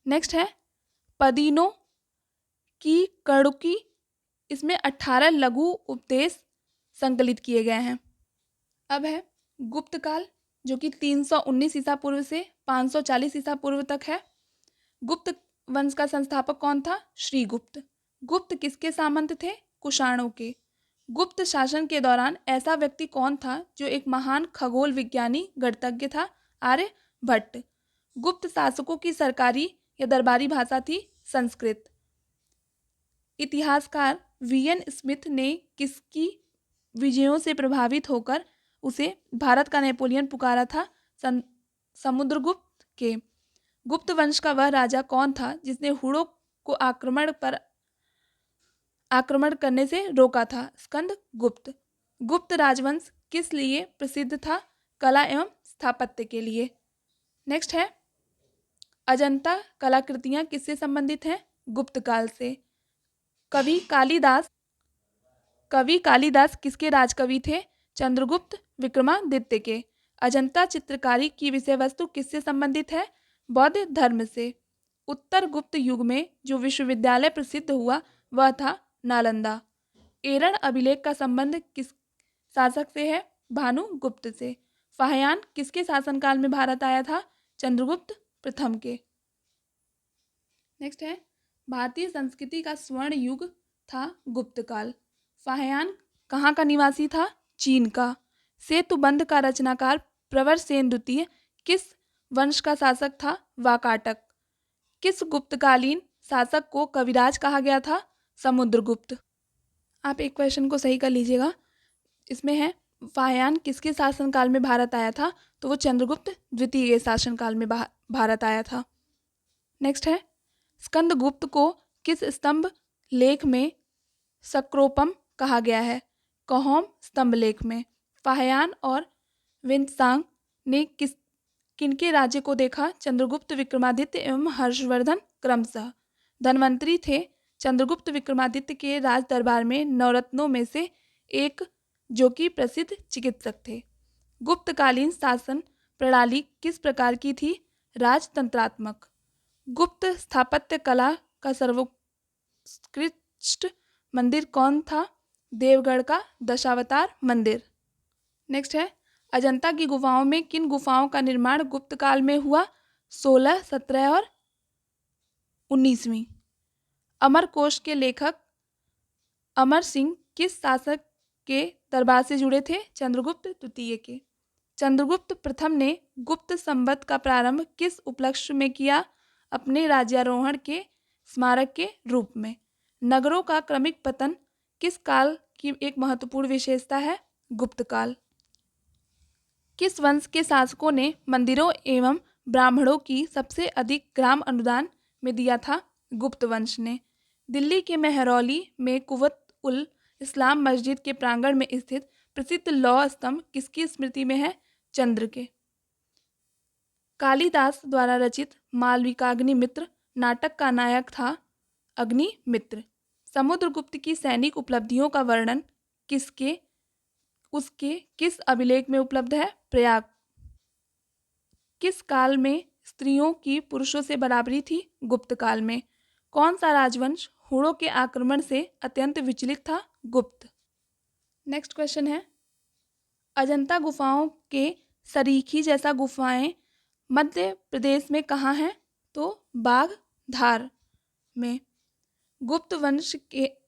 नेक्स्ट है पदीनो की कड़ुकी। इसमें 18 लघु उपदेश संकलित किए गए हैं। अब है गुप्त काल जो कि 319 ईसा पूर्व से 540 ईसा पूर्व तक है। गुप्त वंश का संस्थापक कौन था? श्रीगुप्त। गुप्त किसके सामंत थे? कुषाणों के। गुप्त शासन के दौरान ऐसा व्यक्ति कौन था जो एक महान खगोल विज्ञानी गणितज्ञ था? आर्यभट्ट। गुप्त शासकों की सरकारी या दरबारी भाषा थी संस्कृत। इतिहासकार वीएन स्मिथ ने किसकी विजयों से प्रभावित होकर उसे भारत का नेपोलियन पुकारा था? समुद्रगुप्त के। गुप्त वंश का वह राजा कौन था जिसने हुड़ों को आक्रमण करने से रोका था? स्कंद गुप्त। गुप्त राजवंश किस लिए प्रसिद्ध था? कला एवं स्थापत्य के लिए। नेक्स्ट है अजंता कलाकृतियां किससे संबंधित हैं? गुप्त काल से। कवि कालिदास किसके राजकवि थे? चंद्रगुप्त विक्रमादित्य के। अजंता चित्रकारी की विषय वस्तु किससे संबंधित है? बौद्ध धर्म से। उत्तर गुप्त युग में जो विश्वविद्यालय प्रसिद्ध हुआ वह था नालंदा। एरण अभिलेख का संबंध किस शासक से है? भानुगुप्त से। फाहियान किसके शासनकाल में भारत आया था? चंद्रगुप्त प्रथम के। नेक्स्ट है भारतीय संस्कृति का स्वर्ण युग था गुप्त काल। फाहियान कहाँ का निवासी था? चीन का। सेतुबंध का रचनाकार प्रवर सेन द्वितीय किस वंश का शासक था? वाकाटक। किस गुप्तकालीन शासक को कविराज कहा गया था? समुद्रगुप्त। आप एक क्वेश्चन को सही कर लीजिएगा। इसमें है फाहियान किसके शासनकाल में भारत आया था? तो वो चंद्रगुप्त द्वितीय के शासनकाल में भारत आया था। नेक्स्ट है स्कंदगुप्त को किस स्तंभ लेख में सक्रोपम कहा गया है? कहोम स्तंभ लेख में। फाहियान और विंतसांग ने किनके राज्य को देखा? चंद्रगुप्त विक्रमादित्य एवं हर्षवर्धन क्रमशः। धनवंतरी थे। चंद्रगुप्त विक्रमादित्य के राज दरबार में नवरत्नों में से एक जो कि प्रसिद्ध चिकित्सक थे। गुप्तकालीन शासन प्रणाली किस प्रकार की थी? राजतंत्रात्मक। गुप्त स्थापत्य कला का सर्वोत्कृष्ट मंदिर कौन था? देवगढ़ का दशावतार मंदिर। नेक्स्ट है, अजंता की गुफाओं में किन गुफाओं का निर्माण गुप्त काल में हुआ? 16, 17 और 19वीं। अमरकोश के लेखक अमर सिंह किस शासक के दरबार से जुड़े थे? चंद्रगुप्त द्वितीय के। चंद्रगुप्त प्रथम ने गुप्त संवत का प्रारंभ किस उपलक्ष्य में किया? अपने राज्यारोहण के स्मारक के रूप में। नगरों का क्रमिक पतन किस काल की एक महत्वपूर्ण विशेषता है? गुप्त काल। किस वंश के शासकों ने मंदिरों एवं ब्राह्मणों की सबसे अधिक ग्राम अनुदान में दिया था? गुप्त वंश ने। दिल्ली के मेहरौली में कुवत उल इस्लाम मस्जिद के प्रांगण में स्थित प्रसिद्ध लौह स्तंभ किसकी स्मृति में है? चंद्र के। कालिदास द्वारा रचित मालविकाग्निमित्र नाटक का नायक था अग्निमित्र। समुद्रगुप्त की सैनिक उपलब्धियों का वर्णन उसके किस अभिलेख में उपलब्ध है? प्रयाग। किस काल में स्त्रियों की पुरुषों से बराबरी थी? गुप्त काल में। कौन सा राजवंश हुणों के आक्रमण से अत्यंत विचलित था? गुप्त। नेक्स्ट क्वेश्चन है, अजंता गुफाओं के सरीखी जैसा गुफाएं मध्य प्रदेश में कहाँ हैं? तो बाघधार में। गुप्त वंश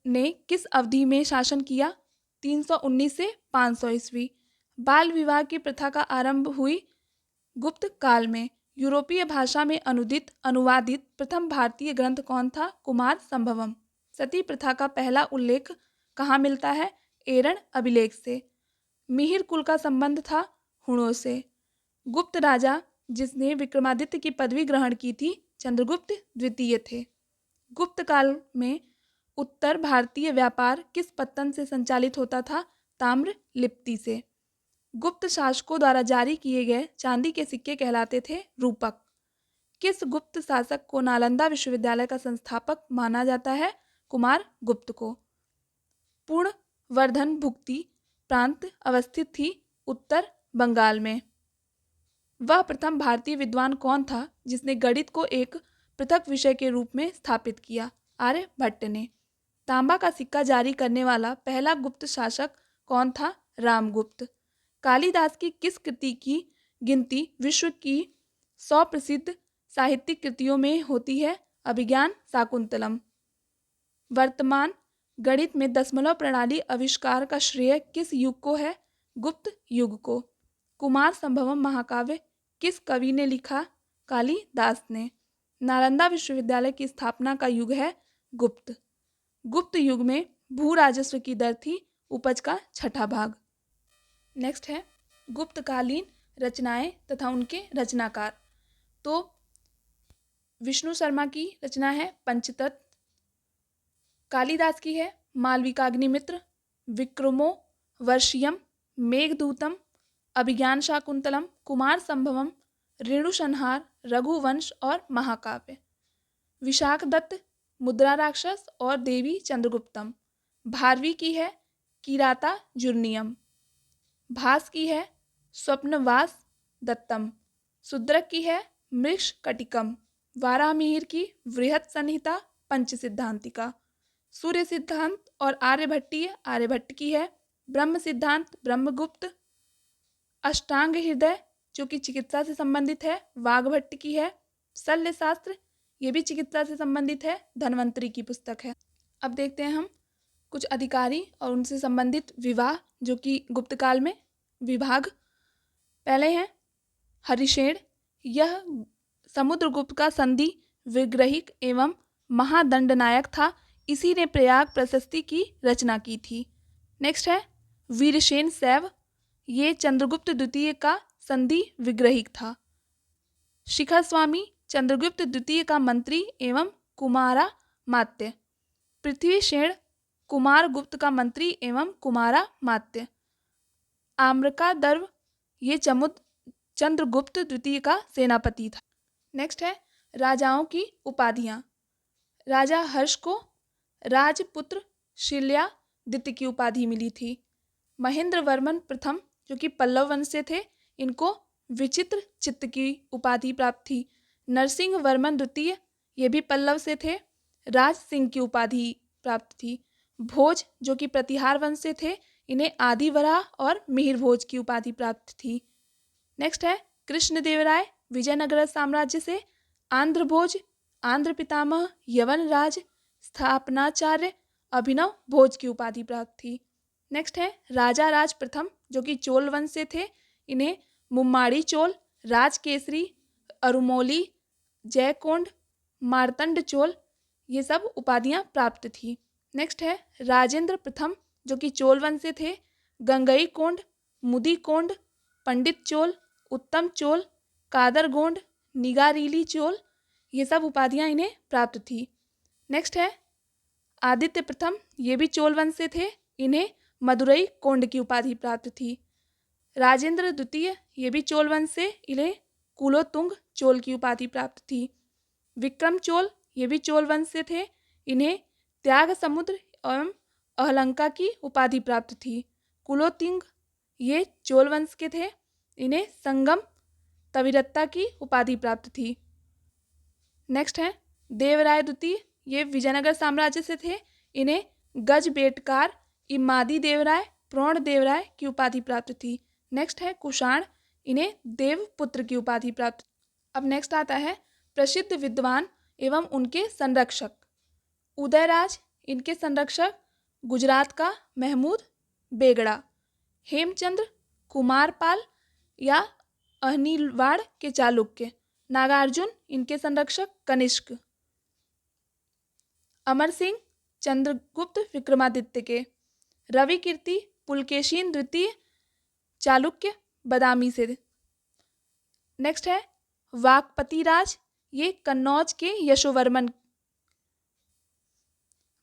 ने किस अवधि में शासन किया? 319 से 500 ईस्वी। बाल विवाह की प्रथा का आरंभ हुई गुप्त काल में। यूरोपीय भाषा में अनुवादित प्रथम भारतीय ग्रंथ कौन था? कुमार संभवम। सती प्रथा का पहला उल्लेख कहाँ मिलता है? एरण अभिलेख से। मिहिर कुल का संबंध था हुणों से। गुप्त राजा जिसने विक्रमादित्य की पदवी ग्रहण की थी चंद्रगुप्त द्वितीय थे। गुप्त काल में उत्तर भारतीय व्यापार किस पत्तन से संचालित होता था? ताम्र लिप्ति से। गुप्त शासकों द्वारा जारी किए गए चांदी के सिक्के कहलाते थे रूपक। किस गुप्त शासक को नालंदा विश्वविद्यालय का संस्थापक माना जाता है? कुमार गुप्त को। पूर्ण वर्धन भुक्ति प्रांत अवस्थित थी उत्तर बंगाल में। वह प्रथम भारतीय विद्वान कौन था जिसने गणित को एक पृथक विषय के रूप में स्थापित किया? आर्यभट्ट ने। तांबा का सिक्का जारी करने वाला पहला गुप्त शासक कौन था? रामगुप्त। कालिदास की किस कृति की गिनती विश्व की 100 प्रसिद्ध साहित्यिक कृतियों में होती है? अभिज्ञान शाकुंतलम। वर्तमान गणित में दशमलव प्रणाली आविष्कार का श्रेय किस युग को है? गुप्त युग को। कुमार संभवम महाकाव्य किस कवि ने लिखा? कालिदास ने। नालंदा विश्वविद्यालय की स्थापना का युग है गुप्त। गुप्त युग में भू राजस्व की दर थी उपज का 6ठा भाग। नेक्स्ट है, गुप्तकालीन रचनाएं तथा उनके रचनाकार। तो विष्णु शर्मा की रचना है पंचतत्व। कालिदास की है मालविकाग्निमित्र, विक्रमो वर्षियम, मेघदूतम, अभिज्ञान शाकुंतलम, कुमार संभवम, रेणुसंहार, रघुवंश और महाकाव्य। विशाख दत्त, मुद्रा राक्षस और देवी चंद्रगुप्तम। भारवी की है किराता जुर्नियम। भास की है स्वप्नवास दत्तम। शूद्रक की है मृष कटिकम। वारामिहिर की वृहत संहिता पंच सिद्धांतिका। सूर्य सिद्धांत और आर्यभट्ट की है ब्रह्म सिद्धांत ब्रह्मगुप्त। अष्टांग हृदय जो कि चिकित्सा से संबंधित है वाघभट्ट की है। शल्य शास्त्र ये भी चिकित्सा से संबंधित है धन्वंतरी की पुस्तक है। अब देखते हैं हम कुछ अधिकारी और उनसे संबंधित विवाह जो कि गुप्त काल में विभाग। पहले हैं हरिशेण, यह समुद्रगुप्त का संधि विग्रहिक एवं महादंडनायक था। इसी ने प्रयाग प्रशस्ति की रचना की थी। नेक्स्ट है वीरसेन शैव, ये चंद्रगुप्त द्वितीय का संधि विग्रहिक था। शिखर स्वामी चंद्रगुप्त द्वितीय का मंत्री एवं कुमारा मात्य। पृथ्वीसेन कुमार गुप्त का मंत्री एवं कुमारा मात्य। आम्रका दर्व ये चंद्रगुप्त द्वितीय का सेनापति था। नेक्स्ट है राजाओं की उपाधियां। राजा हर्ष को राजपुत्र शिल्यादित्य की उपाधि मिली थी। महेंद्र वर्मन प्रथम जो कि पल्लव वंश से थे, इनको विचित्र चित्त की उपाधि प्राप्त थी। नरसिंह वर्मन द्वितीय ये भी पल्लव से थे, राज सिंह की उपाधि प्राप्त थी। भोज जो कि प्रतिहार वंश से थे, इन्हें आदिवराह और मिहिर भोज की उपाधि प्राप्त थी। नेक्स्ट है कृष्णदेवराय विजयनगर साम्राज्य से आंध्र भोज, आंध्र पितामह, यवन राज, स्थापनाचार्य, अभिनव भोज की उपाधि प्राप्त थी। नेक्स्ट है राजा राज प्रथम जो कि चोल वंश से थे, इन्हें मुम्माड़ी चोल, राजकेसरी, अरुमौली, जयकोंड, मार्तंड चोल, ये सब उपाधियां प्राप्त थी। नेक्स्ट है राजेंद्र प्रथम जो कि चोल वंश से थे, गंगई कोंड, मुदी कोंड, पंडित चोल, उत्तम चोल, कादरगोंड, निगारीली चोल, ये सब उपाधियां इन्हें प्राप्त थी। नेक्स्ट है आदित्य प्रथम, ये भी चोल वंश से थे, इन्हें मदुरई कोंड की उपाधि प्राप्त थी। राजेंद्र द्वितीय, ये भी चोल वंश से, इन्हें कुलोतुंग चोल की उपाधि प्राप्त थी। विक्रम चोल, ये भी चोल वंश से थे, इन्हें त्याग समुद्र एवं अहलंका की उपाधि प्राप्त थी। कुलोतिंग, ये चोल वंश के थे, इन्हें संगम तविरत्ता की उपाधि प्राप्त थी। नेक्स्ट है देवराय द्वितीय, ये विजयनगर साम्राज्य से थे, इन्हें गज बेटकार, इमादी देवराय, प्रोण देवराय की उपाधि प्राप्त थी। नेक्स्ट है कुषाण, इन्हें देवपुत्र की उपाधि प्राप्त। अब नेक्स्ट आता है प्रसिद्ध विद्वान एवं उनके संरक्षक। उदयराज, इनके संरक्षक गुजरात का महमूद बेगड़ा। हेमचंद्र, कुमारपाल या अहनीलवाड़ के चालुक्य। नागार्जुन, इनके संरक्षक कनिष्क। अमर सिंह, चंद्रगुप्त विक्रमादित्य के। रवि कीर्ति, पुलकेशिन द्वितीय, चालुक्य, बदामी से। नेक्स्ट है वाकपति राज, ये कन्नौज के यशोवर्मन।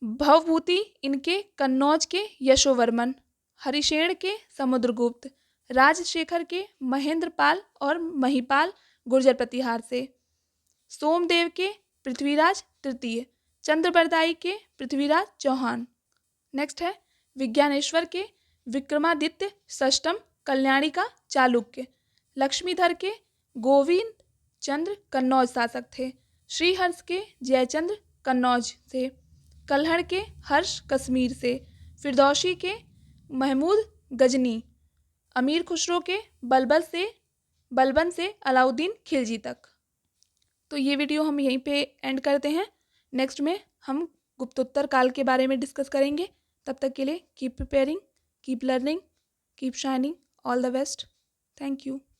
भवभूति, इनके कन्नौज के यशोवर्मन। हरिशेण के समुद्रगुप्त। राजशेखर के महेंद्रपाल और महिपाल गुर्जर प्रतिहार से। सोमदेव के पृथ्वीराज तृतीय। चंद्रबरदाई के पृथ्वीराज चौहान। नेक्स्ट है विज्ञानेश्वर के विक्रमादित्य षष्टम कल्याणी का चालुक्य। लक्ष्मीधर के गोविंद चंद्र कन्नौज शासक थे। श्रीहर्ष के जयचंद्र कन्नौज से। कल्हड़ के हर्ष कश्मीर से। फिरदौसी के महमूद गजनी। अमीर खुसरो के बलबन से अलाउद्दीन खिलजी तक। तो ये वीडियो हम यहीं पे एंड करते हैं। नेक्स्ट में हम गुप्तोत्तर काल के बारे में डिस्कस करेंगे। तब तक के लिए keep preparing, keep learning, keep shining. All the best. Thank you.